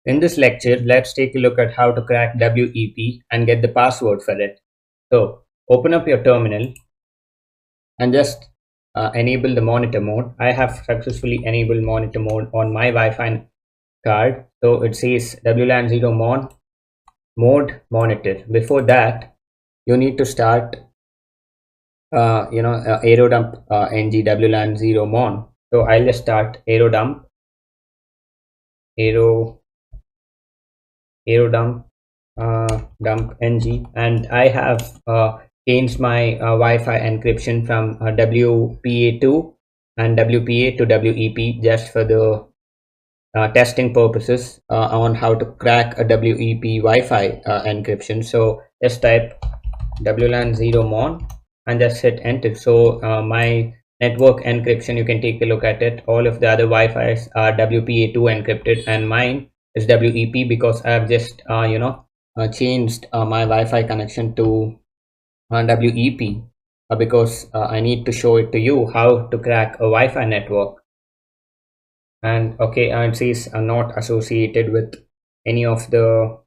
In this lecture, let's take a look at how to crack WEP and get the password for it. So open up your terminal and just enable the monitor mode. I have successfully enabled monitor mode on my Wi-Fi card. So it says WLAN 0 mode monitor. Before that, you need to start aerodump ng WLAN 0 mon. So I'll just start aerodump dump ng, and I have changed my Wi-Fi encryption from WPA2 and WPA to WEP just for the testing purposes on how to crack a WEP Wi-Fi encryption. So just type WLAN 0 mon and just hit enter. So my network encryption, you can take a look at it. All of the other Wi-Fi's are WPA2 encrypted, and mine is WEP because I have just changed my Wi-Fi connection to WEP because I need to show it to you how to crack a Wi-Fi network. And okay, it says not associated with any of the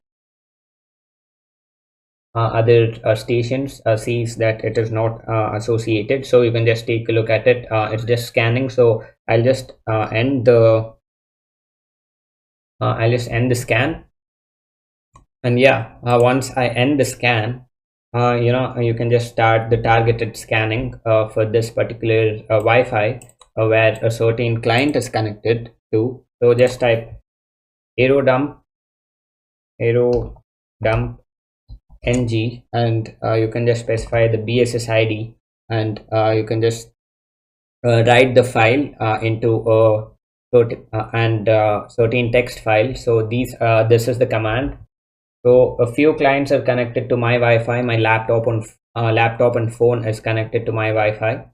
other stations. Sees that it is not associated, so you can just take a look at it. It's just scanning, so I'll just end the scan. And yeah, once I end the scan, you can just start the targeted scanning for this particular Wi-Fi where a certain client is connected to. So just type aerodump ng, and you can just specify the BSS ID, and you can just write the file into a certain text file. So this is the command. So a few clients are connected to my Wi-Fi. My laptop and phone is connected to my Wi-Fi.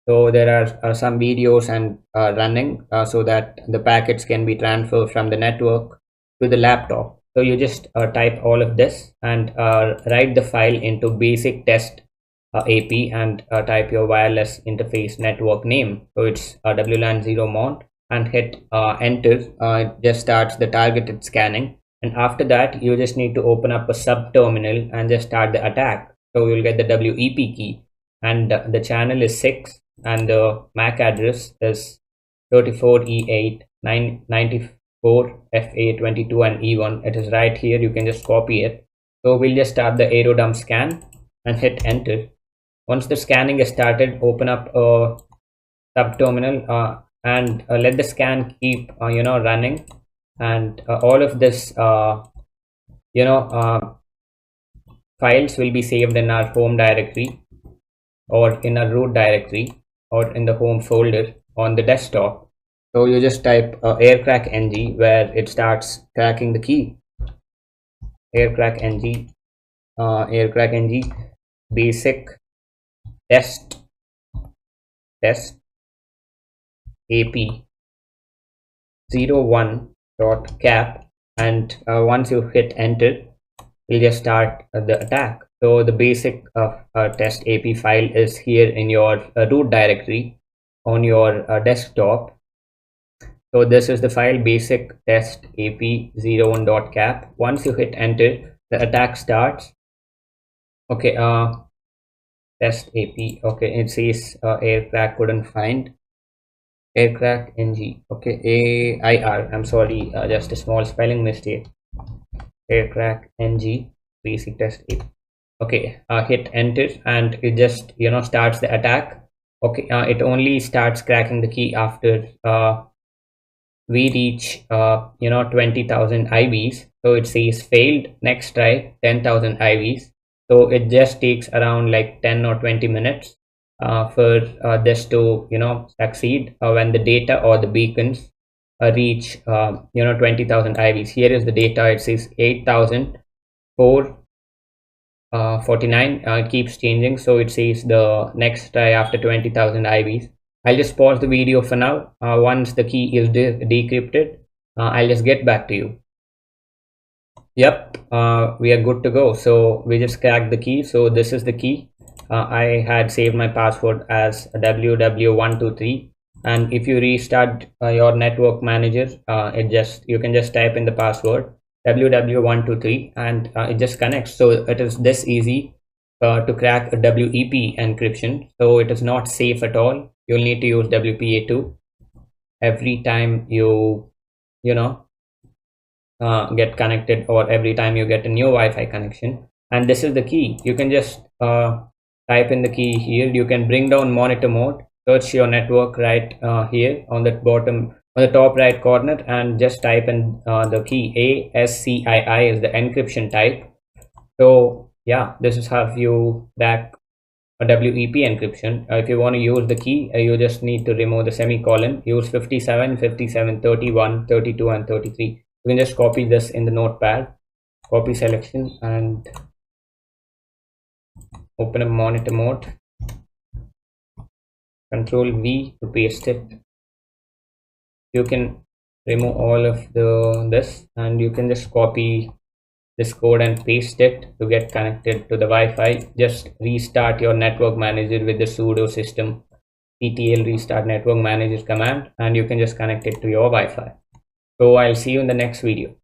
So there are some videos and running so that the packets can be transferred from the network to the laptop. So you just type all of this and write the file into basic test AP and type your wireless interface network name. So it's WLAN 0 mon, and hit enter. It just starts the targeted scanning. And after that, you just need to open up a sub terminal and just start the attack. So you'll get the WEP key, and the channel is 6, and the MAC address is 34E8 994 FA22 and E1. It is right here. You can just copy it. So we'll just start the aerodump scan and hit enter. Once the scanning is started, open up a sub terminal and let the scan keep running. And all of this files will be saved in our home directory or in a root directory or in the home folder on the desktop. So you just type Aircrack-ng where it starts cracking the key. Aircrack-ng basic test AP 01.cap, and once you hit enter, you'll just start the attack. So the basic test AP file is here in your root directory on your desktop. So this is the file basic test AP 01.cap. Once you hit enter, the attack starts. Okay, test AP. Okay, it says Aircrack couldn't find. Aircrack-ng. Okay, AIR. I'm sorry, just a small spelling mistake. Aircrack-ng basic test AP. Okay, hit enter, and it just starts the attack. Okay, it only starts cracking the key after we reach 20,000 IVs. So it says failed, next try 10,000 IVs. So it just takes around like 10 or 20 minutes for this to succeed when the data or the beacons reach 20,000 IVs. Here is the data. It says 8,449. It keeps changing, so it says the next try after 20,000 IVs. I'll just pause the video for now. Once the key is decrypted, I'll just get back to you. Yep, we are good to go. So we just cracked the key. So this is the key. I had saved my password as ww123, and if you restart your network manager, you can just type in the password ww123, and it just connects. So it is this easy to crack a WEP encryption. So it is not safe at all. You'll need to use WPA2 every time you know get connected, or every time you get a new Wi-Fi connection. And this is the key. You can just type in the key here. You can bring down monitor mode, search your network right here on the bottom, on the top right corner, and just type in the key ASCII is the encryption type. So yeah, this is how you crack a WEP encryption. If you want to use the key, you just need to remove the semicolon, use 57, 57, 31, 32, and 33. You can just copy this in the notepad, copy selection, and open a monitor mode, Control V to paste it. You can remove all of this, and you can just copy this code and paste it to get connected to the Wi-Fi. Just restart your network manager with the sudo system ctl restart network manager command, and you can just connect it to your Wi-Fi. So I'll see you in the next video.